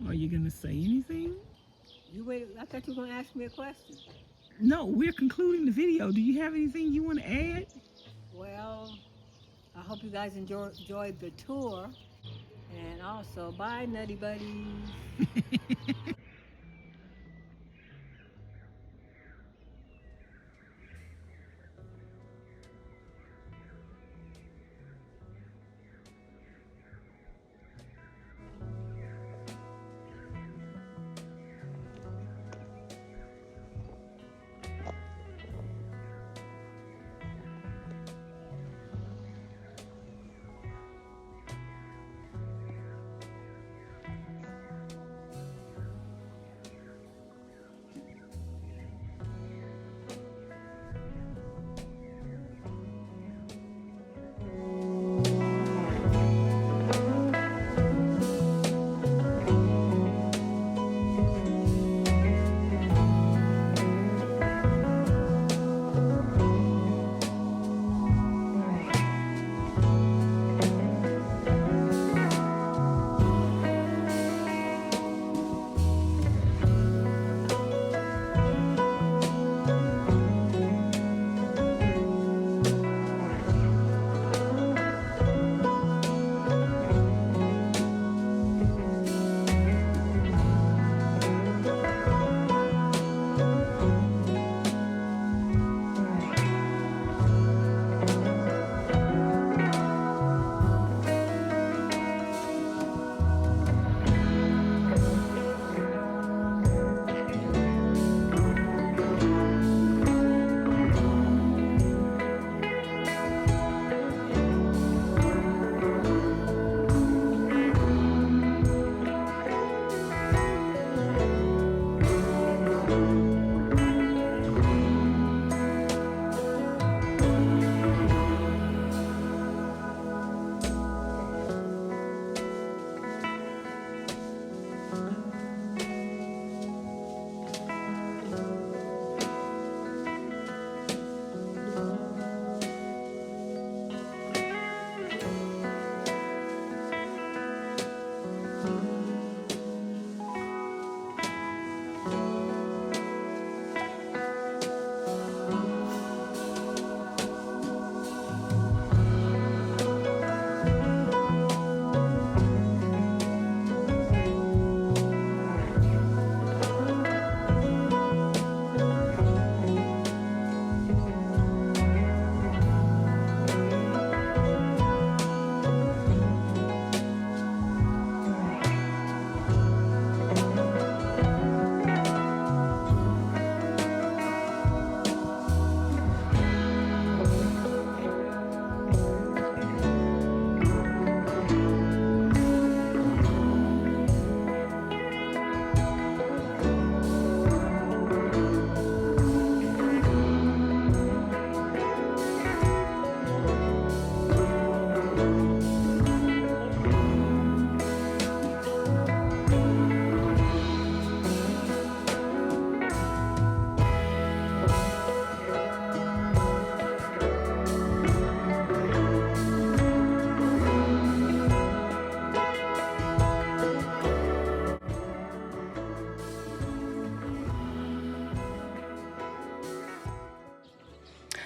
Are you going to say anything? You wait. I thought you were gonna ask me a question. No, we're concluding the video. Do you have anything you want to add? Well, I hope you guys enjoyed the tour, and also bye, Nutty Buddies.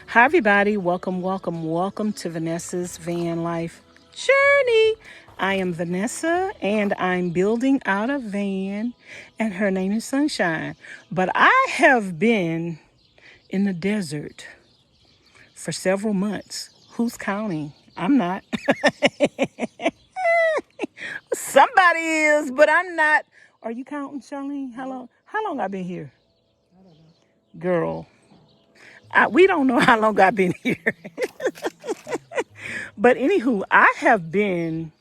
Hi, everybody. Welcome, welcome, welcome to Vanessa's van life journey. I am Vanessa, and I'm building out a van, and her name is Sunshine. But I have been in the desert for several months. Who's counting? I'm not. Somebody is, but I'm not. Are you counting, Charlene? How long? How long I've been here? I don't know. Girl, we don't know how long I've been here. But anywho, I have been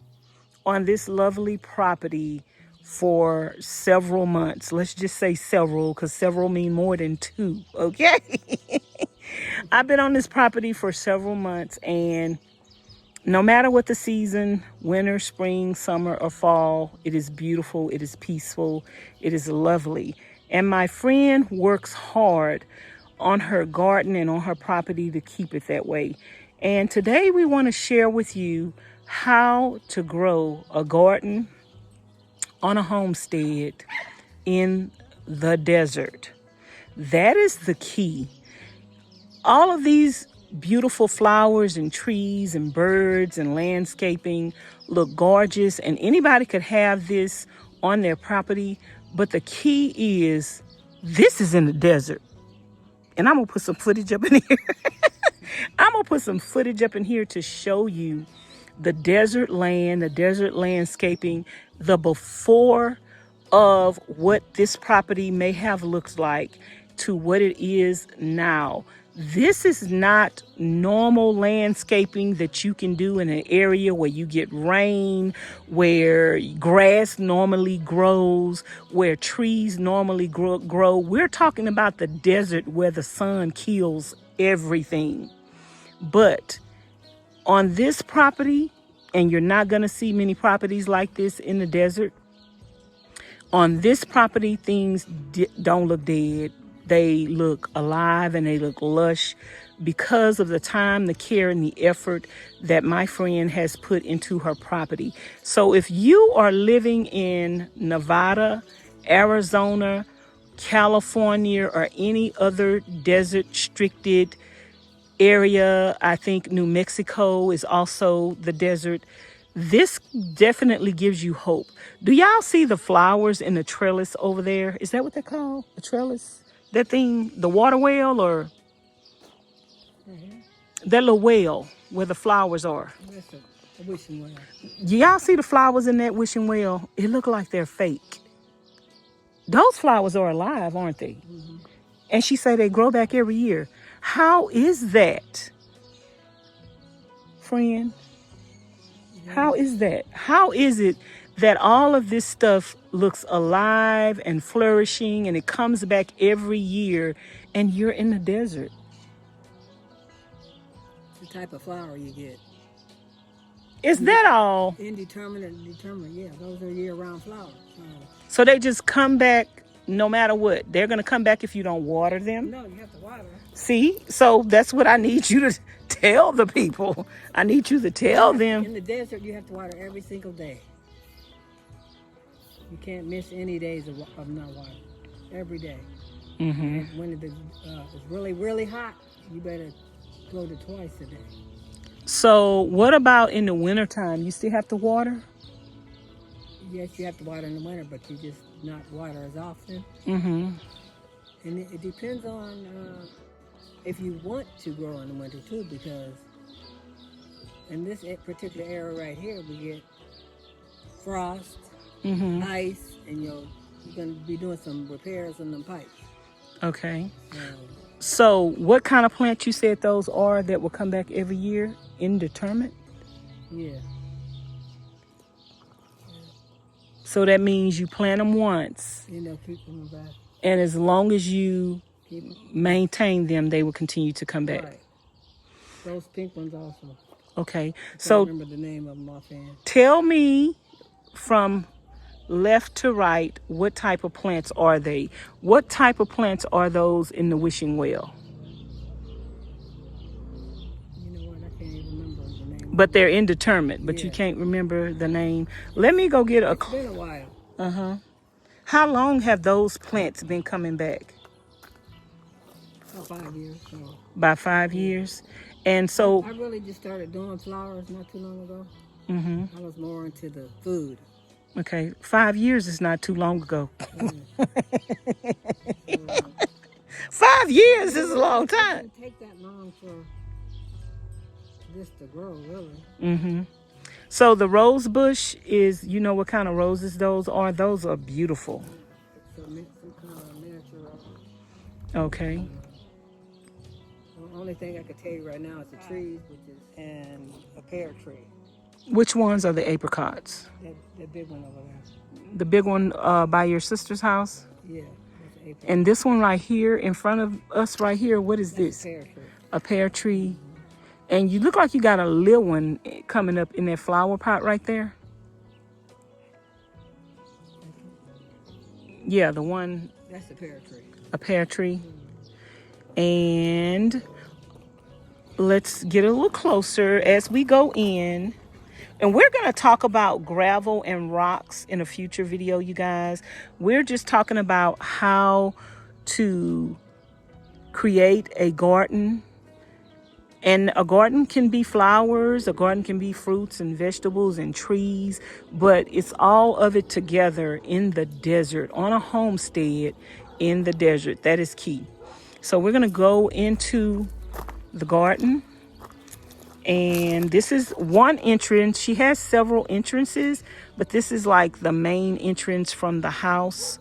on this lovely property for several months. Let's just say several, because several mean more than two, okay? I've been on this property for several months, and no matter what the season, winter, spring, summer, or fall, it is beautiful, it is peaceful, it is lovely. And my friend works hard on her garden and on her property to keep it that way. And today we want to share with you how to grow a garden on a homestead in the desert. That is the key. All of these beautiful flowers and trees and birds and landscaping look gorgeous, and anybody could have this on their property. But the key is this is in the desert. And I'm going to put some footage up in here. I'm going to put some footage up in here to show you the desert land, the desert landscaping, the before of what this property may have looked like to what it is now. This is not normal landscaping that you can do in an area where you get rain, where grass normally grows, where trees normally grow. We're talking about the desert where the sun kills everything. But on this property, and you're not going to see many properties like this in the desert, on this property, things don't look dead. They look alive and they look lush because of the time, the care, and the effort that my friend has put into her property. So if you are living in Nevada, Arizona, California, or any other desert-restricted area, I think New Mexico is also the desert, this definitely gives you hope. Do y'all see the flowers in the trellis over there? Is that what they're called? The trellis? That thing, the water well, or that little well where the flowers are? That's a wishing well. Y'all see the flowers in that wishing well? It look like they're fake. Those flowers are alive, aren't they? Mm-hmm. And she said they grow back every year. How is that, friend? How is that? How is it that all of this stuff looks alive and flourishing and it comes back every year and you're in the desert? It's the type of flower you get. Is that all? Indeterminate and determinate, yeah. Those are year-round flowers. So they just come back no matter what? They're going to come back if you don't water them? No, you have to water. See? So that's what I need you to tell the people. I need you to tell them. In the desert, you have to water every single day. You can't miss any days of not watering. Every day. Mm-hmm. When it's really, really hot, you better go to twice a day. So what about in the wintertime? You still have to water? Yes, you have to water in the winter, but you just not water as often. Mm-hmm. And it depends on if you want to grow in the winter too, because in this particular area right here, we get frost, ice, and you're going to be doing some repairs on them pipes. Okay. So what kind of plants you said those are that will come back every year? Indeterminate? Yeah. So that means you plant them once. Keep them back. And as long as you maintain them, they will continue to come back. Right. Those pink ones also. Okay. So remember the name of them offhand. Tell me from left to right, what type of plants are they? What type of plants are those in the wishing well? You know what? I can't even remember the name. But they're indeterminate, but you can't remember the name. Let me go get a... It's been a while. Uh-huh. How long have those plants been coming back? About 5 years. So. By 5 years? And so... I really just started doing flowers not too long ago. Mm-hmm. I was more into the food. Okay, 5 years is not too long ago. 5 years is a long time. It doesn't take that long for this to grow, really. Mm-hmm. So the rose bush is, you know what kind of roses those are? Those are beautiful. It's some kind of miniature rose. Okay. The only thing I could tell you right now is the trees, and a pear tree. Which ones are the apricots? That big one over there. The big one by your sister's house? Yeah. That's an apricot. And this one right here in front of us right here, what is this? A pear tree. A pear tree. And you look like you got a little one coming up in that flower pot right there. Yeah, the one. That's a pear tree. A pear tree. And let's get a little closer as we go in. And we're going to talk about gravel and rocks in a future video, you guys. We're just talking about how to create a garden. And a garden can be flowers, a garden can be fruits and vegetables and trees, but it's all of it together in the desert, on a homestead in the desert. That is key. So we're going to go into the garden. And this is one entrance. She has several entrances, but this is like the main entrance from the house.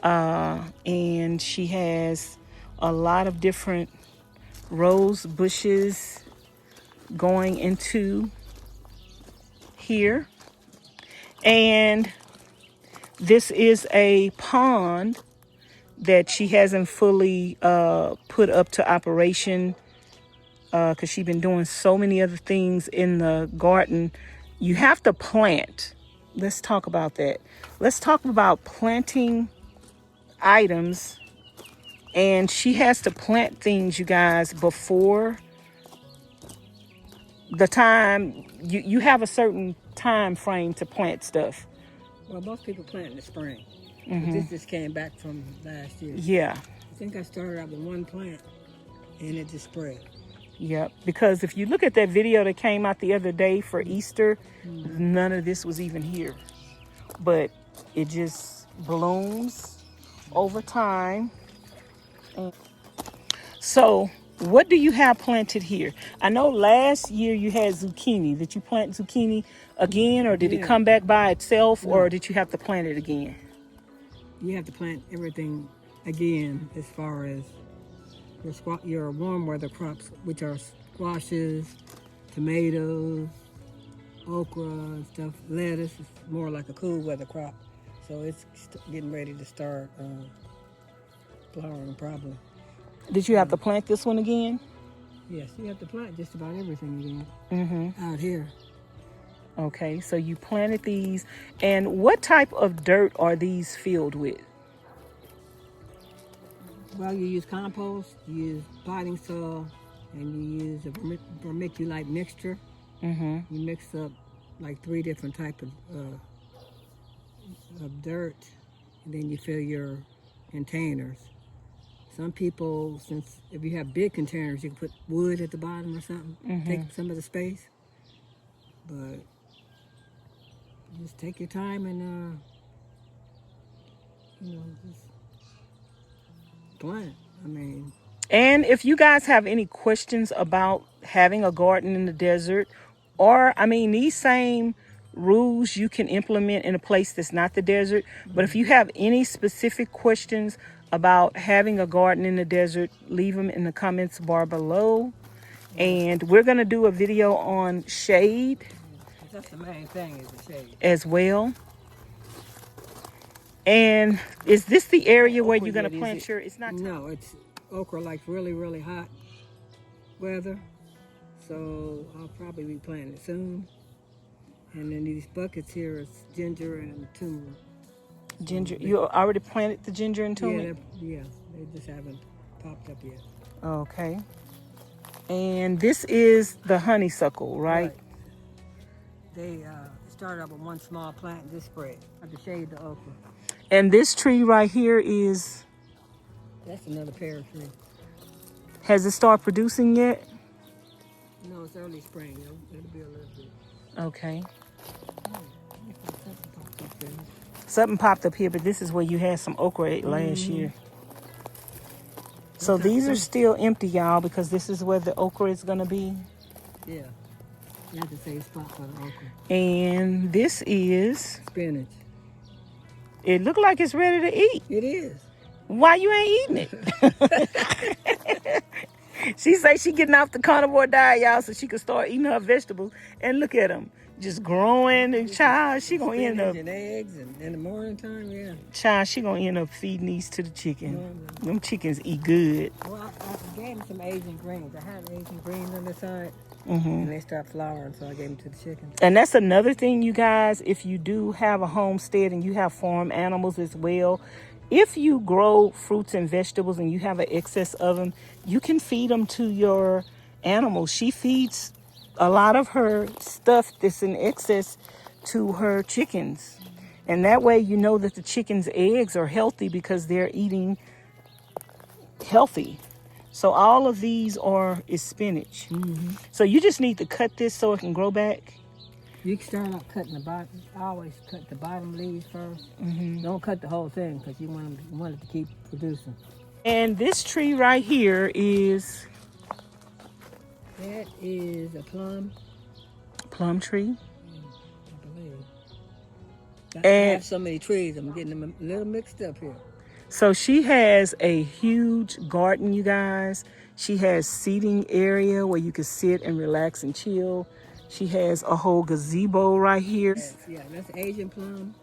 And she has a lot of different rose bushes going into here. And this is a pond that she hasn't fully put up to operation, because she's been doing so many other things in the garden. You have to plant. Let's talk about that. Let's talk about planting items. And she has to plant things, you guys, before the time. You have a certain time frame to plant stuff. Well, most people plant in the spring. But this just came back from last year. Yeah. I think I started out with one plant, and it just spread. Yep. Because if you look at that video that came out the other day for Easter, none of this was even here. But it just blooms over time. And so what do you have planted here? I know last year you had zucchini. Did you plant zucchini again, or did it come back by itself, or did you have to plant it again? You have to plant everything again as far as your warm weather crops, which are squashes, tomatoes, okra and stuff. Lettuce is more like a cool weather crop, so it's getting ready to start flowering probably. Did you have to plant this one again? Yes, you have to plant just about everything again out here. Okay, so you planted these. And what type of dirt are these filled with? Well, you use compost, you use potting soil, and you use a vermiculite mixture. You mix up like 3 different types of dirt, and then you fill your containers. Some people, since if you have big containers, you can put wood at the bottom or something, take some of the space. But just take your time and, just plant. I mean. And if you guys have any questions about having a garden in the desert, or, I mean, these same rules you can implement in a place that's not the desert. But if you have any specific questions about having a garden in the desert, leave them in the comments bar below. And we're going to do a video on shade. That's the main thing, is the shade. As well. And is this the area where you're going to plant your... It's not... No, it's okra like really, really hot weather. So I'll probably be planting it soon. And then these buckets here is ginger and turmeric. Ginger. You already planted the ginger and turmeric? Yeah, they just haven't popped up yet. Okay. And this is the honeysuckle, right? They started out with one small plant and just spread to shade the okra. And this tree right here is... That's another pear tree. Has it started producing yet? No, it's early spring. It'll be a little bit. Okay. Something popped up here, but this is where you had some okra last year. So these are still empty, y'all, because this is where the okra is going to be. Yeah. You have to save spot for the okra. And this is... spinach. It looked like it's ready to eat. It is. Why you ain't eating it? She say she getting off the carnivore diet, y'all, so she could start eating her vegetables. And look at them, just growing. And child, she gonna end up... and eggs and in the morning time, yeah. Child, she gonna end up feeding these to the chicken. No. Them chickens eat good. Well, I gave them some Asian greens. I had Asian greens on the side. And they stopped flowering, so I gave them to the chickens. And that's another thing, you guys. If you do have a homestead and you have farm animals as well, if you grow fruits and vegetables and you have an excess of them, you can feed them to your animals. She feeds a lot of her stuff that's in excess to her chickens. And that way you know that the chickens' eggs are healthy because they're eating healthy. So all of these is spinach. So you just need to cut this so it can grow back. You can start out cutting the bottom. I always cut the bottom leaves first. Don't cut the whole thing because you want it to keep producing. And this tree right here is... That is a plum. Plum tree. I believe. I And have so many trees, I'm getting them a little mixed up here. so she has a huge garden, you guys. She has seating area where you can sit and relax and chill. She has a whole gazebo right here. Yeah, that's Asian plum,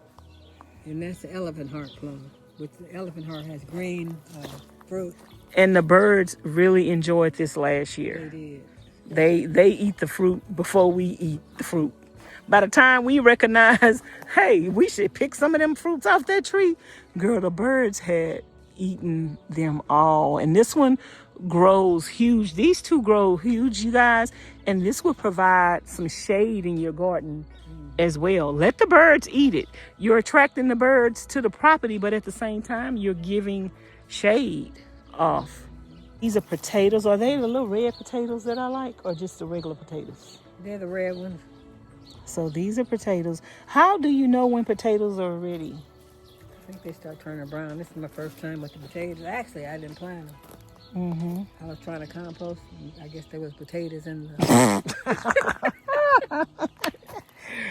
and that's the elephant heart plum. Which the elephant heart has green fruit. And the birds really enjoyed this last year. They did. They eat the fruit before we eat the fruit. By the time we recognize, hey, we should pick some of them fruits off that tree, girl, the birds had eaten them all. And this one grows huge. These two grow huge, you guys. And this will provide some shade in your garden as well. Let the birds eat it. You're attracting the birds to the property, but at the same time, you're giving shade off. These are potatoes. Are they the little red potatoes that I like, or just the regular potatoes? They're the red ones. So these are potatoes. How do you know when potatoes are ready? I think they start turning brown. This is my first time with the potatoes. Actually, I didn't plant them. I was trying to compost. I guess there was potatoes in the...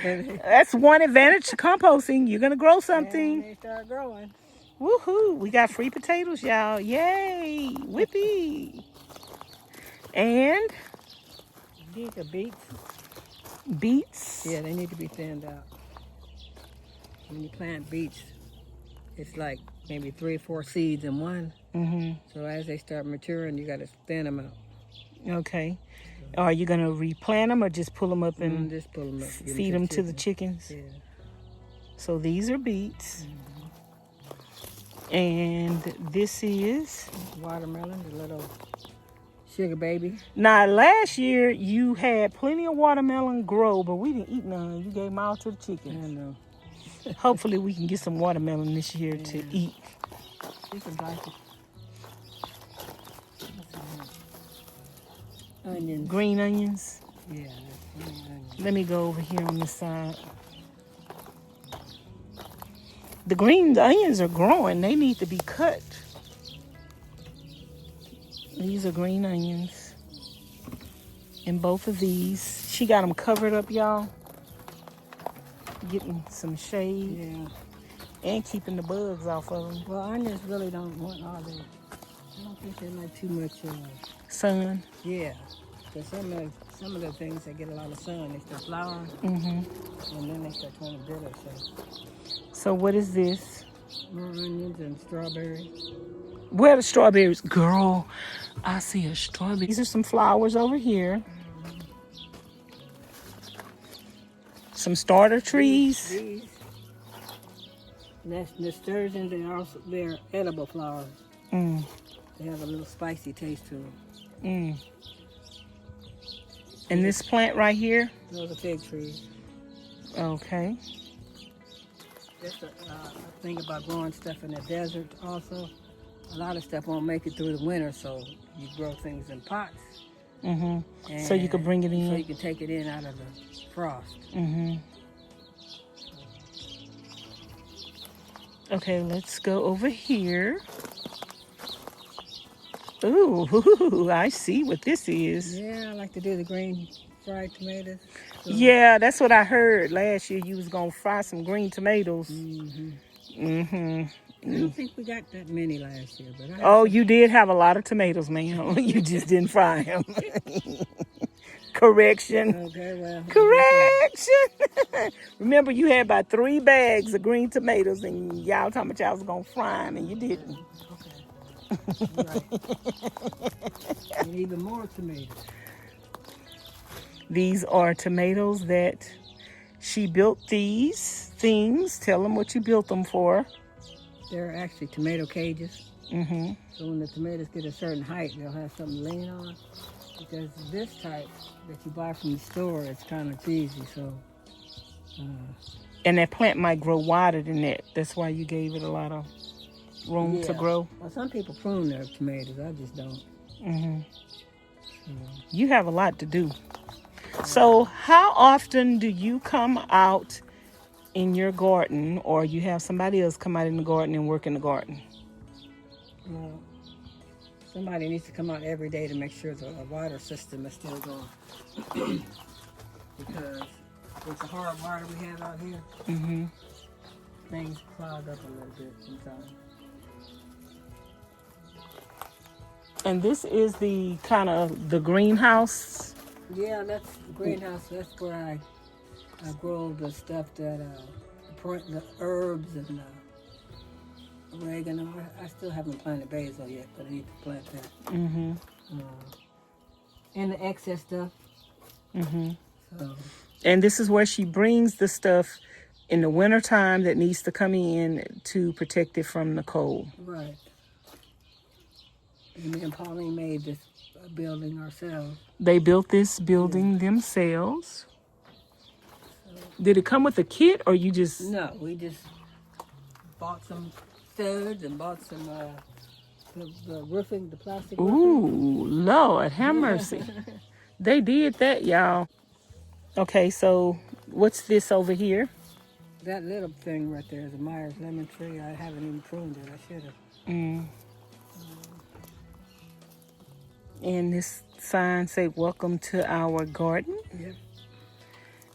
That's one advantage to composting. You're going to grow something. And they start growing. Woohoo. We got free potatoes, y'all. Yay. Whippy. And These are beets. Beets. Yeah, they need to be thinned out. When you plant beets, it's like maybe 3 or 4 seeds in one. So as they start maturing, you got to thin them out. Okay. Are you going to replant them or just pull them up and just pull them up, feed them to the chickens? Yeah. So these are beets. And this is Watermelon, the little sugar baby. Now, last year you had plenty of watermelon grow, but we didn't eat none. You gave them all to the chickens. I know. Hopefully we can get some watermelon this year to eat. These are dicey. Onions. Green onions. Yeah, that's green onions. Let me go over here on this side. The green onions are growing. They need to be cut. These are green onions. And both of these. She got them covered up, y'all. Getting some shade. Yeah. And keeping the bugs off of them. Well, onions really don't want all the... I don't think they like too much... sun. Yeah. Because some of the things, they get a lot of sun. They start flowering. And then they start turning bitter. So what is this? More onions and strawberries. Where are the strawberries? Girl, I see a strawberry. These are some flowers over here. Some starter trees. These. Nasturtiums, they're edible flowers. They have a little spicy taste to them. And this plant right here? Those are fig trees. Okay. That's a thing about growing stuff in the desert also. A lot of stuff won't make it through the winter, so you grow things in pots. So you could bring it in. So you can take it in out of the frost. Okay, let's go over here. Ooh, I see what this is. Yeah, I like to do the green fried tomatoes. So. Yeah, that's what I heard last year. You was gonna fry some green tomatoes. I don't think we got that many last year, but you did have a lot of tomatoes, ma'am. You just didn't fry them. Correction. Okay, well. Correction. Remember, you had about 3 bags of green tomatoes, and y'all talking about y'all was gonna fry them, and you didn't. Right. And even more tomatoes. These are tomatoes that she built these things. Tell them what you built them for. They're actually tomato cages. So when the tomatoes get a certain height, they'll have something to lean on. because this type that you buy from the store is kind of cheesy. So, And that plant might grow wider than that. That's why you gave it a lot of room to yeah. grow. Well, some people prune their tomatoes. I just don't. Mm-hmm. So, You have a lot to do. So how often do you come out in your garden, or you have somebody else come out in the garden and work in the garden? well, somebody needs to come out every day to make sure the water system is still going. Because with the hard water we have out here, Mm-hmm. things clog up a little bit sometimes. And this is the kind of the greenhouse. Yeah, that's the greenhouse. That's where I grow the stuff that the herbs and oregano. I still haven't planted basil yet, but I need to plant that. Mm-hmm. And the excess stuff. Mm-hmm. So And this is where she brings the stuff in the wintertime that needs to come in to protect it from the cold. right. And me and Pauline made this building ourselves. They built this building themselves. Did it come with a kit, or you just... No, we just bought some studs and bought some the roofing, the plastic roofing. Ooh, Lord, have mercy. They did that, y'all. Okay, so what's this over here? That little thing right there is a Myers lemon tree. I haven't even pruned it. I should have. Mm. And this sign say, "Welcome to our garden." Yep.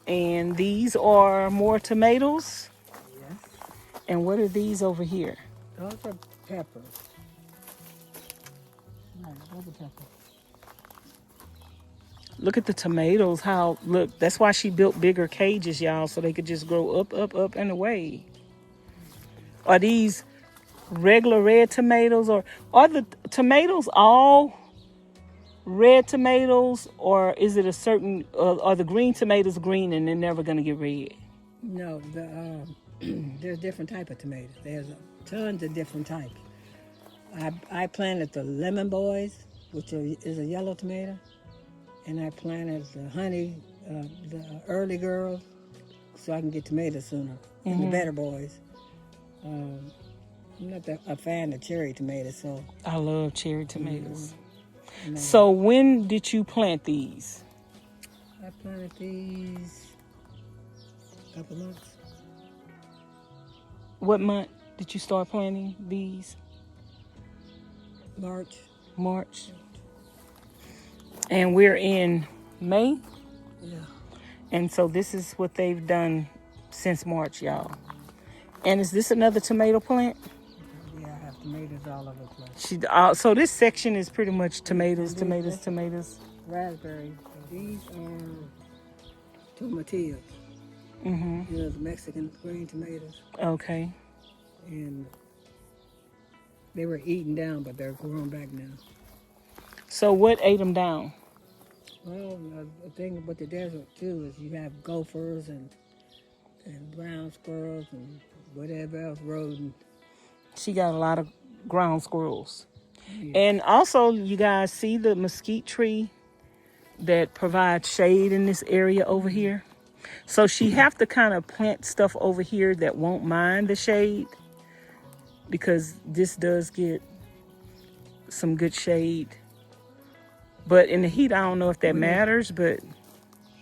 And these are more tomatoes. Yes. And what are these over here? Those are peppers. Right, those are peppers. Look at the tomatoes. Look, that's why she built bigger cages, y'all, so they could just grow up, up, up, and away. Are these regular red tomatoes, or are the tomatoes all red tomatoes, or is it a certain, are the green tomatoes green and they're never going to get red? No, there's different type of tomatoes. There's tons of different types. I planted the lemon boys, which is a yellow tomato, and I planted the honey, the early girls, so I can get tomatoes sooner, and the better boys. I'm not a fan of cherry tomatoes, so. I love cherry tomatoes. Mm-hmm. So when did you plant these? I planted these a couple months. What month did you start planting these? March. And we're in May. Yeah. And so this is what they've done since March, y'all. And is this another tomato plant? Yeah, I have tomatoes all over the place. So this section is pretty much tomatoes. Raspberries. These are tomatillos. Mm-hmm. You know, the Mexican green tomatoes. Okay. And they were eaten down, but they're growing back now. So what ate them down? Well, the thing with the desert too is you have gophers and brown squirrels and whatever else, rodent. She got a lot of ground squirrels. Yeah. And also, you guys see the mesquite tree that provides shade in this area over here? So she have to kind of plant stuff over here that won't mind the shade, because this does get some good shade. But in the heat, I don't know if that matters, but...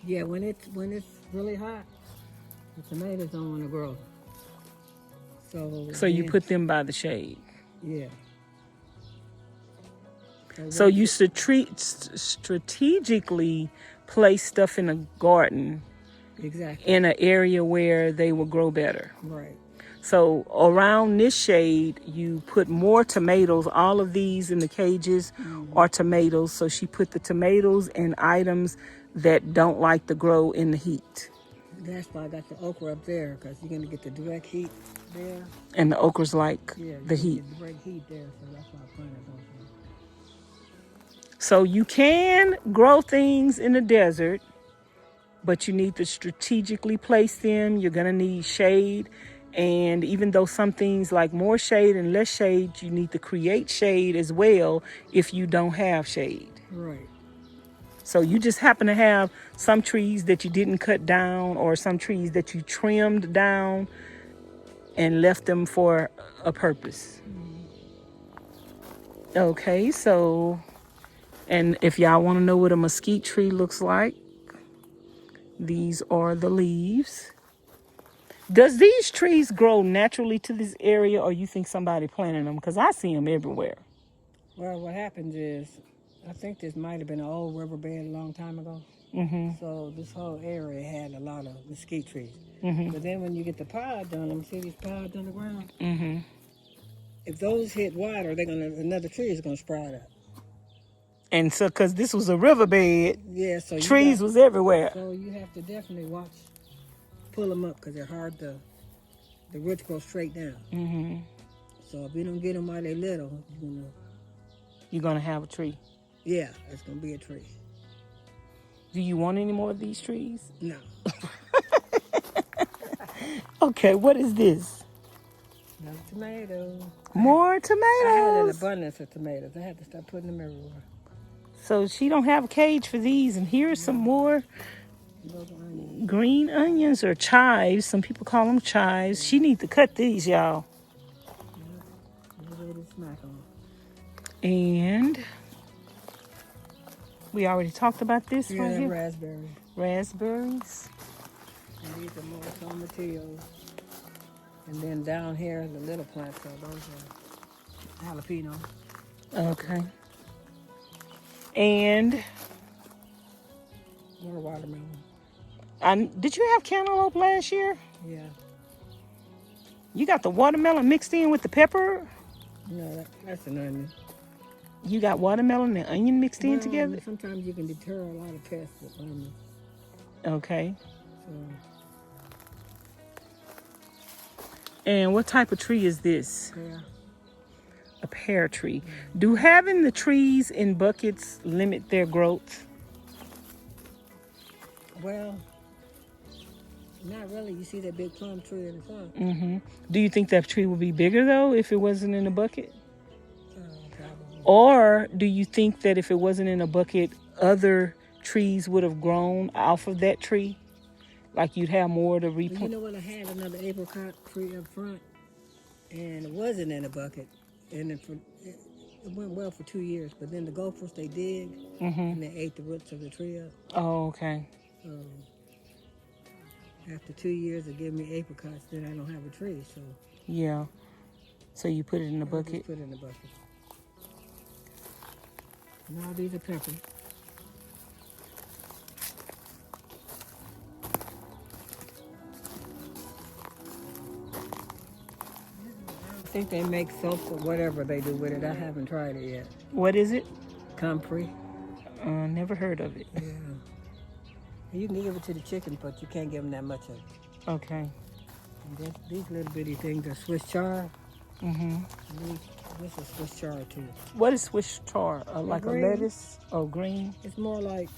Yeah, when it's really hot, the tomatoes don't want to grow. So you put them by the shade. Yeah. So you strategically place stuff in a garden. Exactly. In an area where they will grow better. Right. So around this shade, you put more tomatoes. All of these in the cages are tomatoes. So she put the tomatoes in items that don't like to grow in the heat. That's why I got the okra up there, because you're going to get the direct heat there. And the okra's like the heat. Get direct heat there, so that's why I planted those. So you can grow things in the desert, but you need to strategically place them. You're going to need shade. And even though some things like more shade and less shade, you need to create shade as well if you don't have shade. Right. So you just happen to have some trees that you didn't cut down, or some trees that you trimmed down and left them for a purpose. Okay, so, and if y'all want to know what a mesquite tree looks like, these are the leaves. Does these trees grow naturally to this area, or you think somebody planted them? Because I see them everywhere. Well, what happens is, I think this might have been an old riverbed a long time ago. So this whole area had a lot of mesquite trees. But then when you get the pods on them, see these pods on the ground? If those hit water, another tree is gonna sprout up. And so, because this was a riverbed, Yeah, so trees was everywhere. So you have to definitely pull them up, because they're hard to. The roots go straight down. So if you don't get them while they're little, You're gonna have a tree. Yeah, it's gonna be a tree. Do you want any more of these trees? No. Okay, what is this? No tomatoes. More tomatoes. I had an abundance of tomatoes. I had to start putting them everywhere. So she don't have a cage for these, and here's some more green onions, or chives. Some people call them chives. She need to cut these, y'all. And we already talked about this right here. Raspberries. Raspberries. And these are more tomatillos. And then down here, the little plants, so those are jalapeno. Okay. And more watermelon. Did you have cantaloupe last year? Yeah. You got the watermelon mixed in with the pepper? No, that's an onion. You got watermelon and onion mixed in together? Sometimes you can deter a lot of pests with onions. Okay. So. And what type of tree is this? Pear. A pear tree. Do having the trees in buckets limit their growth? Well, not really. You see that big plum tree in the front. Do you think that tree would be bigger, though, if it wasn't in a bucket? Probably. Or do you think that if it wasn't in a bucket, other trees would have grown off of that tree? Like you'd have more to replant? You know what? I had another apricot tree up front, and it wasn't in a bucket. And it went well for 2 years. But then the gophers, they dig, and they ate the roots of the tree up. Oh, okay. So after 2 years of giving me apricots, then I don't have a tree. So yeah. So you put it in a bucket? Just put it in the bucket. And all these are peppers. I think they make soap or whatever they do with it. I haven't tried it yet. What is it? Comfrey. Never heard of it. Yeah. You can give it to the chickens, but you can't give them that much of it. Okay. And these little bitty things are Swiss chard. This is Swiss chard too. What is Swiss chard? Like green. A lettuce? Oh, green? It's more like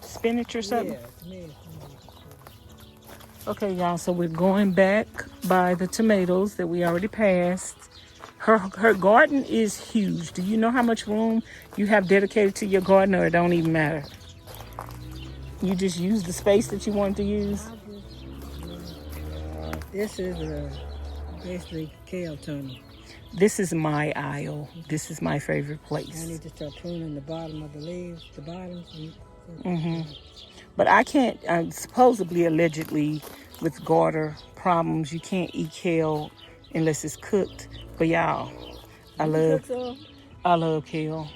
spinach or something? Yeah, to me it's Okay, y'all, so we're going back by the tomatoes that we already passed. Her garden is huge. Do you know how much room you have dedicated to your garden, or it don't even matter? You just use the space that you wanted to use? This is basically kale tunnel. This is my aisle. This is my favorite place. I need to start pruning the bottom of the leaves, the bottoms. But I can't, supposedly, allegedly, with garter problems, you can't eat kale unless it's cooked. But y'all, I love kale.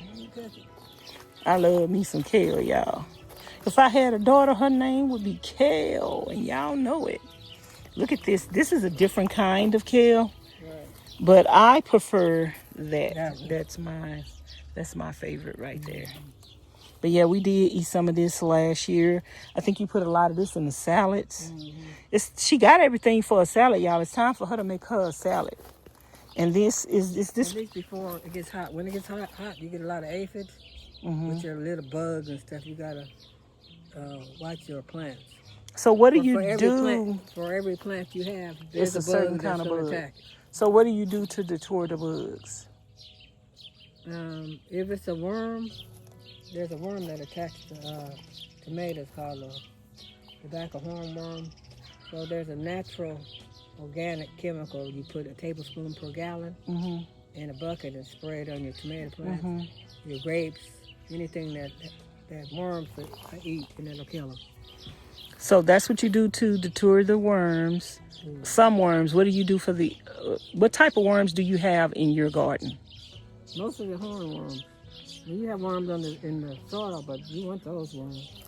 I love me some kale, y'all. If I had a daughter, her name would be Kale, and y'all know it. Look at this. This is a different kind of kale, but I prefer that. That's my favorite right there. But yeah, we did eat some of this last year. I think you put a lot of this in the salads. She got everything for a salad, y'all. It's time for her to make her a salad. And this is this. At least before it gets hot. When it gets hot, you get a lot of aphids, which are little bugs and stuff. You gotta watch your plants. So what do you do? For every plant you have, there's it's a certain bug kind that's of bug. attack. So what do you do to deter the bugs? If it's a worm, there's a worm that attached to tomatoes called the back of hornworm. So there's a natural organic chemical. You put a tablespoon per gallon in a bucket and spray it on your tomato plants, your grapes, anything that worms eat, and it'll kill them. So that's what you do to deter the worms. Some worms. What do you do for the? What type of worms do you have in your garden? Most of the hornworms. You have worms in the soil, but you want those worms.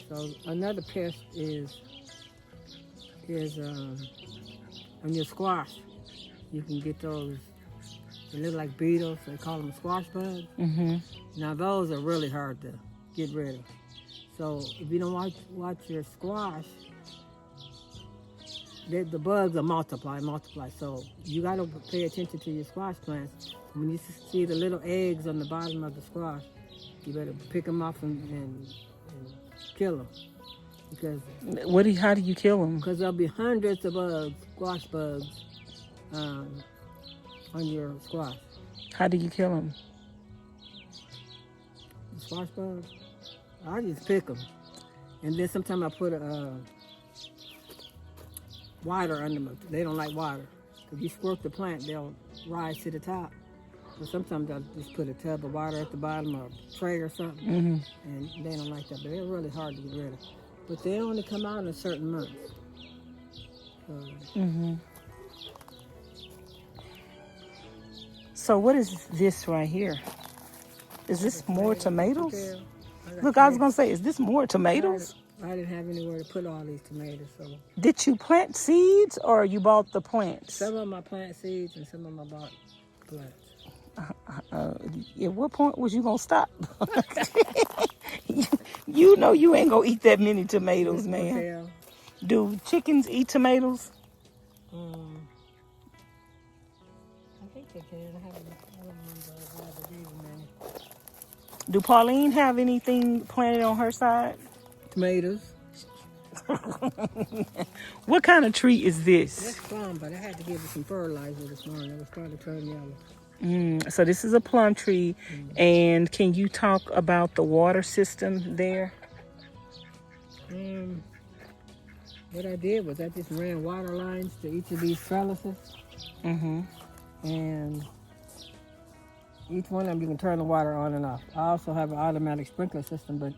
So another pest is on your squash. You can get those. They look like beetles. They call them squash bugs. Now those are really hard to get rid of. So if you don't watch your squash, the bugs will multiply. So you got to pay attention to your squash plants. When you see the little eggs on the bottom of the squash, you better pick them off and kill them. Because how do you kill them? Because there'll be hundreds of bugs, squash bugs, on your squash. How do you kill them? The squash bugs? I just pick them. And then sometimes I put a water under them. They don't like water. If you squirt the plant, they'll rise to the top. So sometimes I'll just put a tub of water at the bottom or a tray or something. And they don't like that. But they're really hard to get rid of. But they only come out in a certain month. So what is this right here? Is this more tomatoes? Look, I was going to say, is this more tomatoes? I didn't have anywhere to put all these tomatoes. So Did you plant seeds or you bought the plants? some of them I plant seeds and some of them I bought plants. At what point was you going to stop? You know you ain't going to eat that many tomatoes, man. Okay. Do chickens eat tomatoes? I think they can. I don't remember. Do Pauline have anything planted on her side? Tomatoes. What kind of tree is this? That's plum, but I had to give it some fertilizer this morning. It was starting to turn yellow. So this is a plum tree. And can you talk about the water system there? What I did was I just ran water lines to each of these trellises. And each one of them you can turn the water on and off. I also have an automatic sprinkler system, but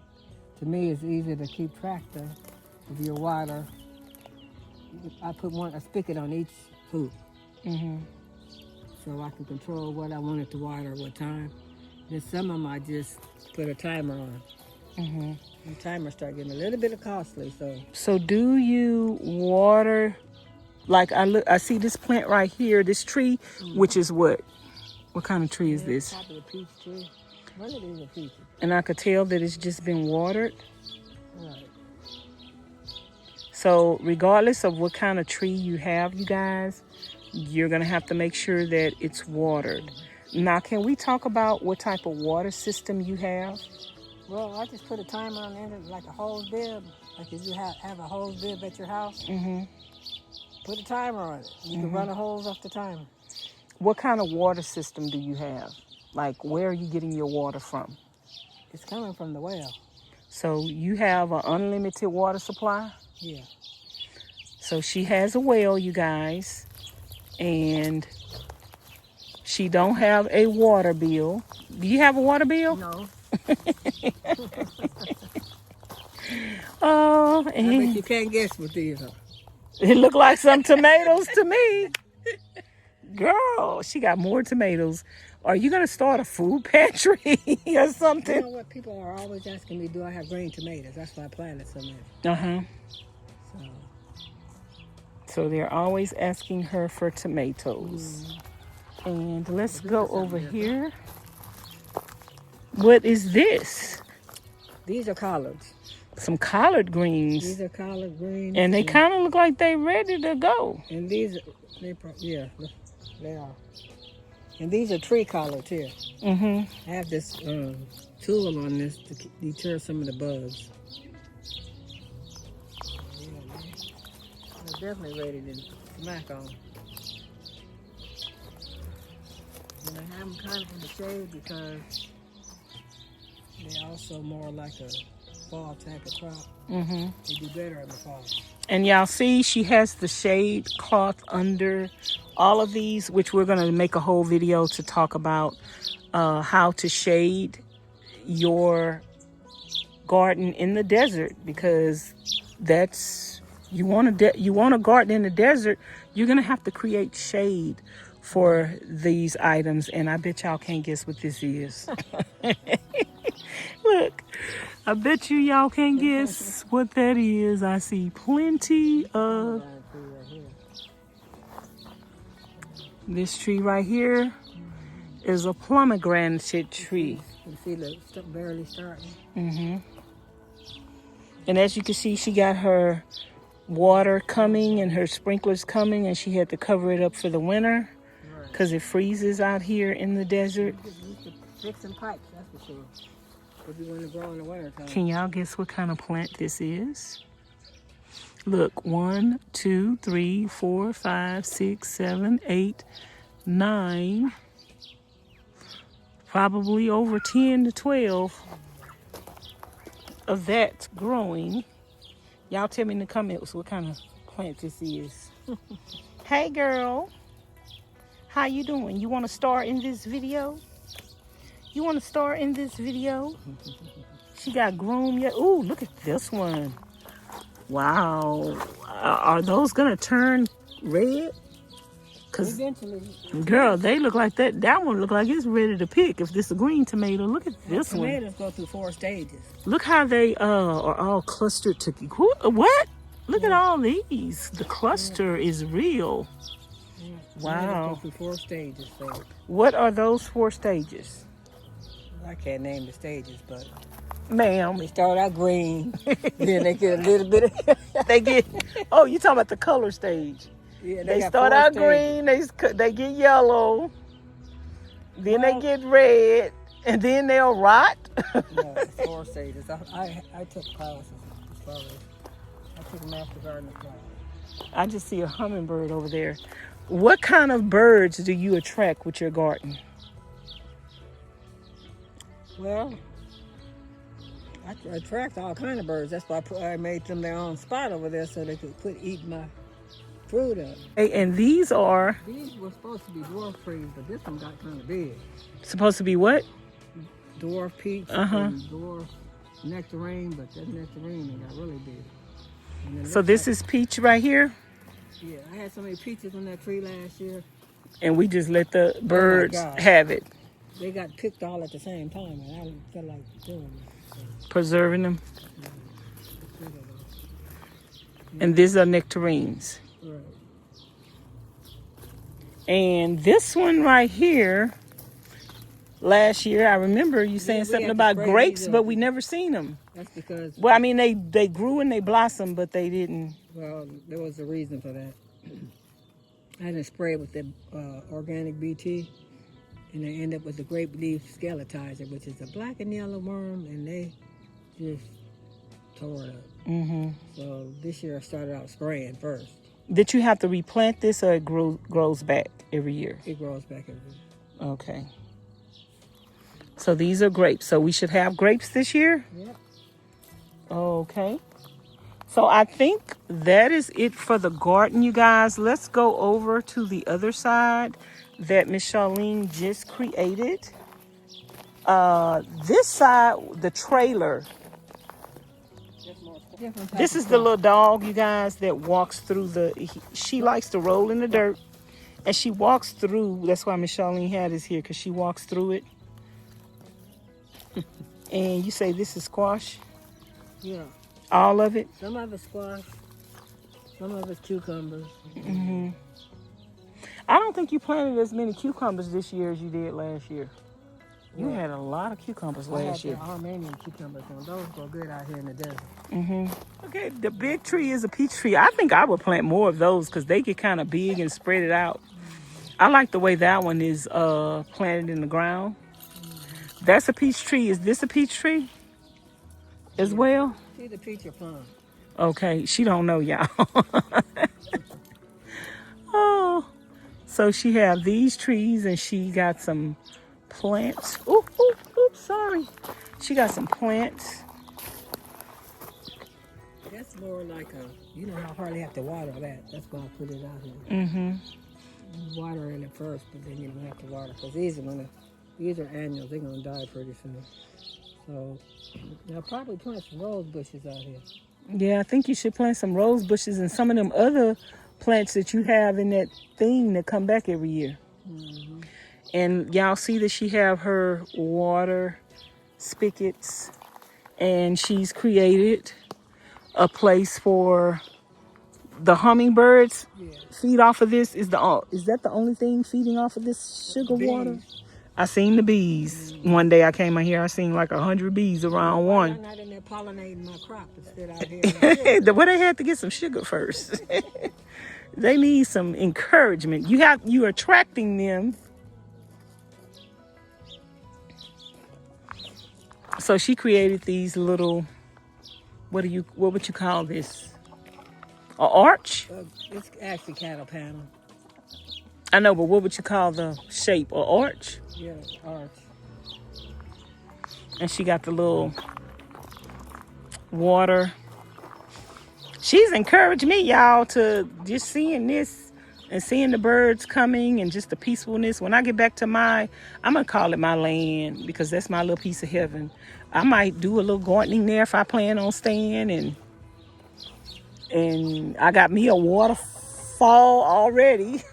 to me it's easier to keep track of your water. I put a spigot on each hoop. So I can control what I wanted to water, what time. Then some of them I just put a timer on. The timer start getting a little bit costly, So do you water, like I see this plant right here, this tree, which is what? What kind of tree is this? Top of the peach tree. One of these are peaches. And I could tell that it's just been watered. Right. So regardless of what kind of tree you have, you guys, you're going to have to make sure that it's watered. Now, can we talk about what type of water system you have? Well, I just put a timer on it, like a hose bib. Like if you have a hose bib at your house, put a timer on it. You can run a hose off the timer. What kind of water system do you have? Like, where are you getting your water from? It's coming from the well. So you have an unlimited water supply? Yeah. So she has a well, you guys, and she don't have a water bill. Do you have a water bill? No. Oh, I bet you can't guess what these are. It looked like some tomatoes to me. Girl, she got more tomatoes. Are you going to start a food pantry or something? You know what? People are always asking me, do I have green tomatoes? That's why I planted so many. So they're always asking her for tomatoes. And let's go over here. What is this? These are collards. Some collard greens. These are collard greens. And they kind of look like they ready to go. And these, they are. And these are tree collards here. I have this tool on this to deter some of the bugs. They're definitely ready to smack on. And I have them kind of in the shade because They're also more like a fall type of crop. Mm-hmm. They do better in the fall. And y'all see, she has the shade cloth under all of these, which we're going to make a whole video to talk about how to shade your garden in the desert, because that's you want a garden in the desert, you're going to have to create shade for these items. And I bet y'all can't guess what this is. Look, I bet y'all can't guess what that is. I see plenty of this tree right here is a pomegranate tree. You see the barely starting. Mm-hmm. And as you can see, she got her water coming and her sprinklers coming, and she had to cover it up for the winter because it freezes out here in the desert. Fixing pipes, that's for sure. If you want to grow in the winter time. Can y'all guess what kind of plant this is? Look, 1, 2, 3, 4, 5, 6, 7, 8, 9, probably over 10 to 12 of that growing. Y'all tell me in the comments what kind of plant this is. Hey girl, how you doing? You want to star in this video? You want to star in this video? She got groom yet. Ooh, look at this one. Wow. Are those gonna turn red? Cause eventually, girl, they look like that. That one look like it's ready to pick. If this is a green tomato, look at this one. Tomatoes go through 4 stages. Look how they are all clustered to. What? Look at all these. The cluster is real. Wow. Go through 4 stages. So What are those 4 stages? I can't name the stages, but Ma'am. they start out green, then they get a little bit of They get, oh, you talking about the color stage. yeah, They got start 4 out stages. green, they get yellow, then Well- they get red, and then they'll rot. No, it's 4 stages. I took classes as far as I took master gardening class. I just see a hummingbird over there. What kind of birds do you attract with your garden? Well, I attract all kind of birds. That's why I made them their own spot over there so they could quit eating my fruit up. Hey, and these are These were supposed to be dwarf trees, but this one got kind of big. supposed to be what? Dwarf peach and dwarf nectarine, but that nectarine they got really big. And it So looks this like- is peach right here, Yeah, I had so many peaches on that tree last year. and we just let the birds God. have it, They got picked all at the same time, and I didn't feel like doing it. So, preserving them. I don't know. And these are nectarines. Right. And this one right here, last year, I remember you saying we something had to about spray grapes, these but up. we never seen them. That's because, Well, I mean, they grew and they blossomed, but they didn't. well, there was a reason for that. I didn't spray with the organic BT, and they end up with the grape leaf skeletizer, which is a black and yellow worm, and they just tore it up. Mm-hmm. So this year I started out spraying first. Did you have to replant this, or it grows back every year? It grows back every year. Okay. So these are grapes. So we should have grapes this year? Yep. Okay. So I think that is it for the garden, you guys. Let's go over to the other side that Ms Charlene just created. This side, the trailer. This is the little dog, you guys, that walks through she likes to roll in the dirt. And she walks through, that's why Ms Charlene had this here, because she walks through it. And you say this is squash? Yeah. All of it? Some of it's squash, some of it's cucumbers. Mm-hmm. I don't think you planted as many cucumbers this year as you did last year. You had a lot of cucumbers last year. I had the Armenian cucumbers, and those go good out here in the desert. Mm-hmm. Okay, the big tree is a peach tree. I think I would plant more of those because they get kind of big and spread it out. I like the way that one is planted in the ground. That's a peach tree. Is this a peach tree as well? See the peach or plum? Okay, she don't know, y'all. Oh, so she have these trees and she got some plants. Ooh, sorry. She got some plants. That's more like a, you know, I hardly have to water that. That's why I put it out here. Mm-hmm. Water in it first, but then you don't have to water because these are annuals. They're gonna die pretty soon. So I'll probably plant some rose bushes out here. Yeah, I think you should plant some rose bushes and some of them other plants that you have in that thing that come back every year. Mm-hmm. And y'all see that she have her water spigots, and she's created a place for the hummingbirds. Yeah. Feed off of this. Is that the only thing feeding off of this sugar water? Bees. I seen the bees. One day I came out here, I seen like 100 bees around Why one. y'all not in there pollinating my crop instead out here? Well, they had to get some sugar first. They need some encouragement. You attracting them. So she created these little, what would you call this? An arch? It's actually cattle panel. I know, but what would you call the shape? An arch? Yeah, arch. And she got the little water. She's encouraged me, y'all, to just seeing this and seeing the birds coming and just the peacefulness. When I get back to I'm going to call it my land because that's my little piece of heaven. I might do a little gardening there if I plan on staying. And I got me a waterfall already.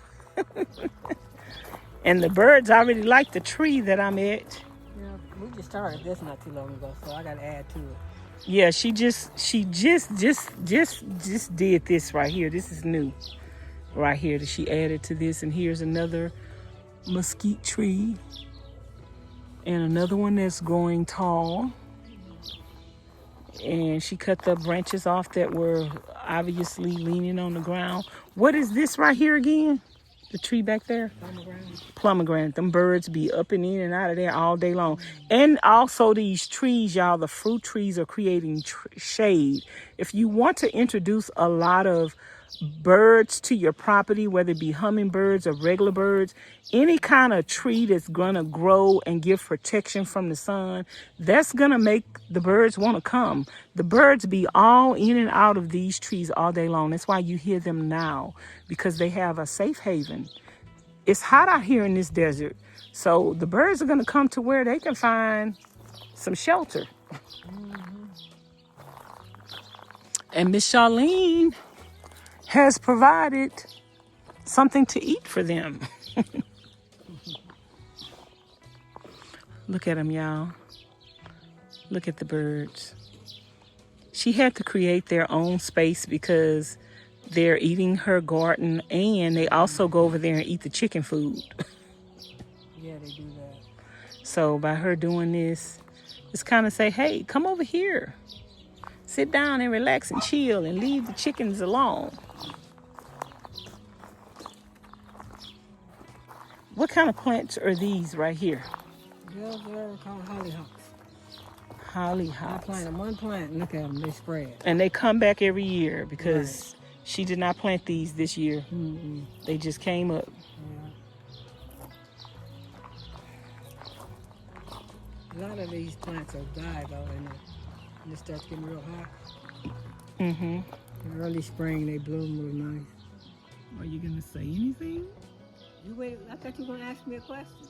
And the birds already like the tree that I'm at. Yeah, we just started this not too long ago, so I got to add to it. Yeah, she just did this right here. This is new right here that she added to this. And here's another mesquite tree and another one that's growing tall. And she cut the branches off that were obviously leaning on the ground. What is this right here again? The tree back there? Pomegranate. Them birds be up and in and out of there all day long. And also these trees, y'all, the fruit trees are creating shade. If you want to introduce a lot of birds to your property, whether it be hummingbirds or regular birds, any kind of tree that's gonna grow and give protection from the sun, that's gonna make the birds want to come. The birds be all in and out of these trees all day long. That's why you hear them now, because they have a safe haven. It's hot out here in this desert, so the birds are gonna come to where they can find some shelter. And Ms Charlene has provided something to eat for them. Look at them, y'all. Look at the birds. She had to create their own space because they're eating her garden, and they also go over there and eat the chicken food. Yeah, they do that. So by her doing this, it's kind of say, hey, come over here. Sit down and relax and chill and leave the chickens alone. What kind of plants are these right here? Those are called hollyhocks. Hollyhocks. I planted one plant and look at them, they spread. And they come back every year because she did not plant these this year. Mm-mm. They just came up. Yeah. A lot of these plants will die though, and it starts getting real hot. Mm-hmm. In early spring, they bloom real nice. Are you gonna say anything? You wait. I thought you were gonna ask me a question.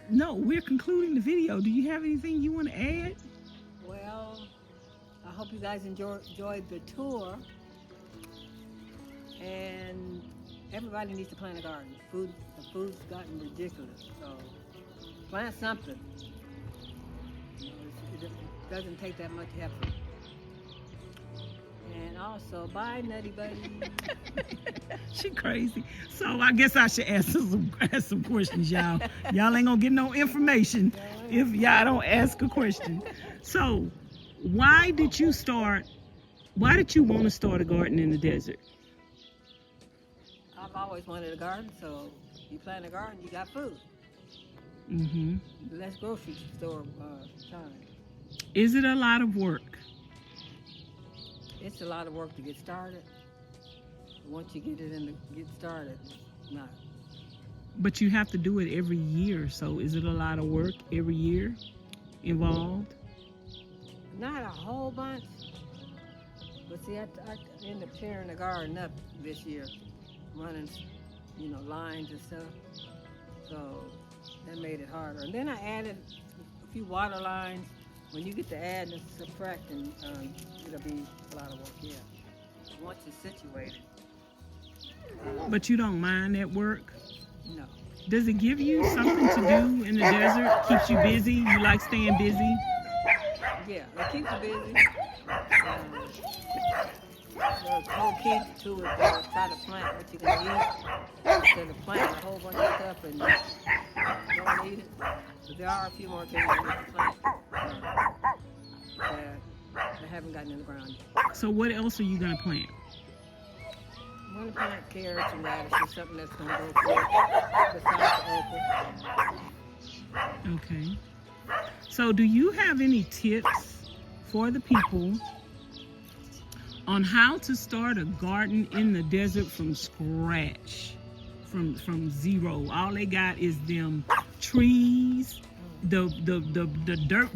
No, we're concluding the video. Do you have anything you want to add? Well, I hope you guys enjoyed the tour. And everybody needs to plant a garden. The food's gotten ridiculous, so plant something. You know, it doesn't take that much effort. And also, bye, Nutty Buddy. She crazy. So I guess I should ask some questions, y'all. Y'all ain't gonna get no information if y'all don't ask a question. So why did you want to start a garden in the desert? I've always wanted a garden, so you plant a garden, you got food. Mm-hmm. Less grocery store time. Is it a lot of work? It's a lot of work to get started. Once you get started, not. But you have to do it every year. So is it a lot of work every year involved? Not a whole bunch, but see, I ended up tearing the garden up this year, running, lines and stuff. So that made it harder. And then I added a few water lines. When you get to add and subtract, and it'll be a lot of work. Yeah. Once it's situated. But you don't mind that work? No. Does it give you something to do in the desert? Keeps you busy? You like staying busy? Yeah, it keeps you busy. The whole key to it is try to plant what you're going to eat instead of planting a whole bunch of stuff and don't eat it. But there are a few more things I need to plant that I haven't gotten in the ground yet. So what else are you going to plant? I'm going to plant carrots and radishes, something that's going to go quick besides the okra. Okay. So do you have any tips for the people on how to start a garden in the desert from scratch, from zero? All they got is them trees, the dirt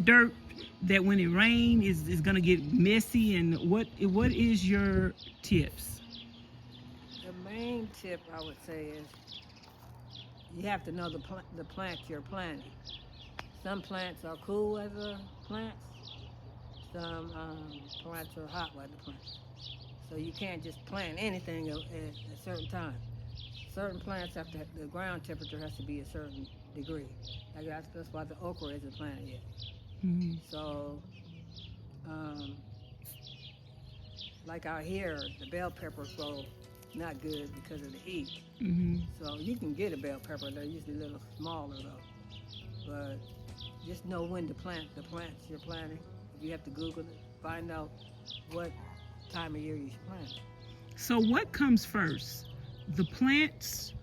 that when it rains is gonna get messy. And what is your tips? The main tip I would say is you have to know the plant you're planting. Some plants are cool weather plants. Some plants are hot weather plants. So you can't just plant anything at a certain time. Certain plants have to have, the ground temperature has to be a certain degree. Like that's why the okra isn't planted yet. Mm-hmm. So, like out here, the bell peppers grow not good because of the heat. Mm-hmm. So you can get a bell pepper. They're usually a little smaller though. But just know when to plant the plants you're planting. If you have to Google it, find out what time of year you should plant. So what comes first, the plants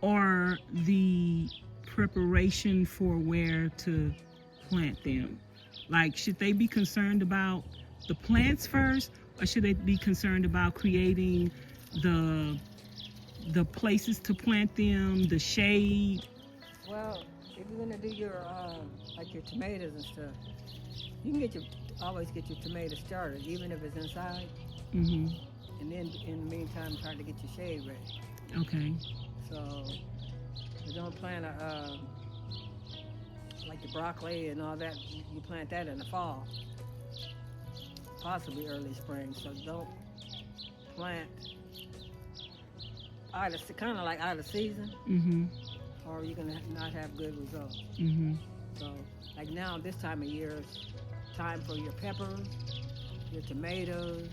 or the preparation for where to plant them? Like, should they be concerned about the plants first, or should they be concerned about creating the places to plant them, the shade? Well, if you're gonna do your like your tomatoes and stuff, you can always get your tomatoes started, even if it's inside. Mm-hmm. And then in the meantime, try to get your shade ready. Okay. So you don't plant like the broccoli and all that. You plant that in the fall, possibly early spring. So don't plant kind of like out of season, Mm-hmm. or you're gonna not have good results. Mm-hmm. So like now, this time of year is time for your peppers, your tomatoes,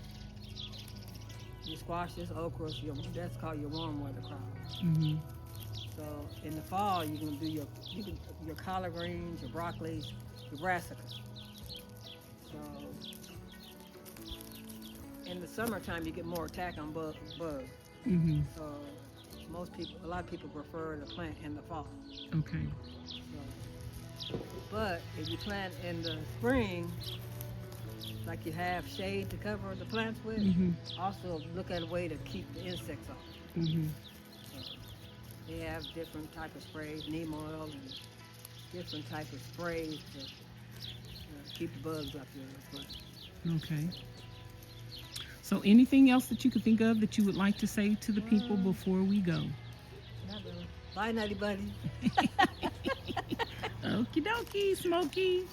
your squashes, okras. That's called your warm weather crops. Mm-hmm. So in the fall, you can do your collard greens, your broccolis, your brassicas. So in the summertime, you get more attack on bugs. Mm-hmm. So a lot of people prefer to plant in the fall. Okay. So, but if you plant in the spring, like you have shade to cover the plants with, Mm-hmm. also look at a way to keep the insects off. Mm-hmm. So they have different type of sprays, neem oil, and different type of sprays to keep the bugs off your plant. Okay. So anything else that you could think of that you would like to say to the people before we go? Not really. Bye, Nutty Buddy. Okie dokie, Smokey.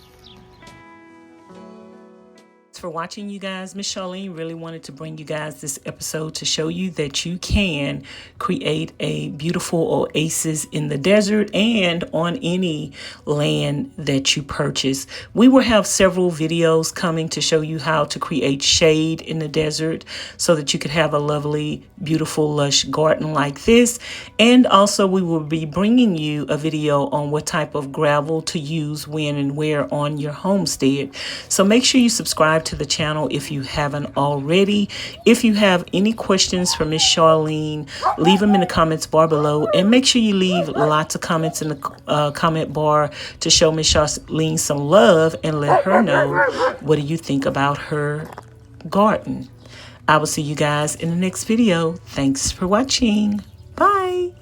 For watching, you guys. Ms Charlene really wanted to bring you guys this episode to show you that you can create a beautiful oasis in the desert and on any land that you purchase. We will have several videos coming to show you how to create shade in the desert so that you could have a lovely, beautiful, lush garden like this. And also we will be bringing you a video on what type of gravel to use when and where on your homestead. So make sure you subscribe to the channel if you haven't already. If you have any questions for Ms Charlene, leave them in the comments bar below, and make sure you leave lots of comments in the comment bar to show Ms Charlene some love and let her know what do you think about her garden. I will see you guys in the next video. Thanks for watching. Bye.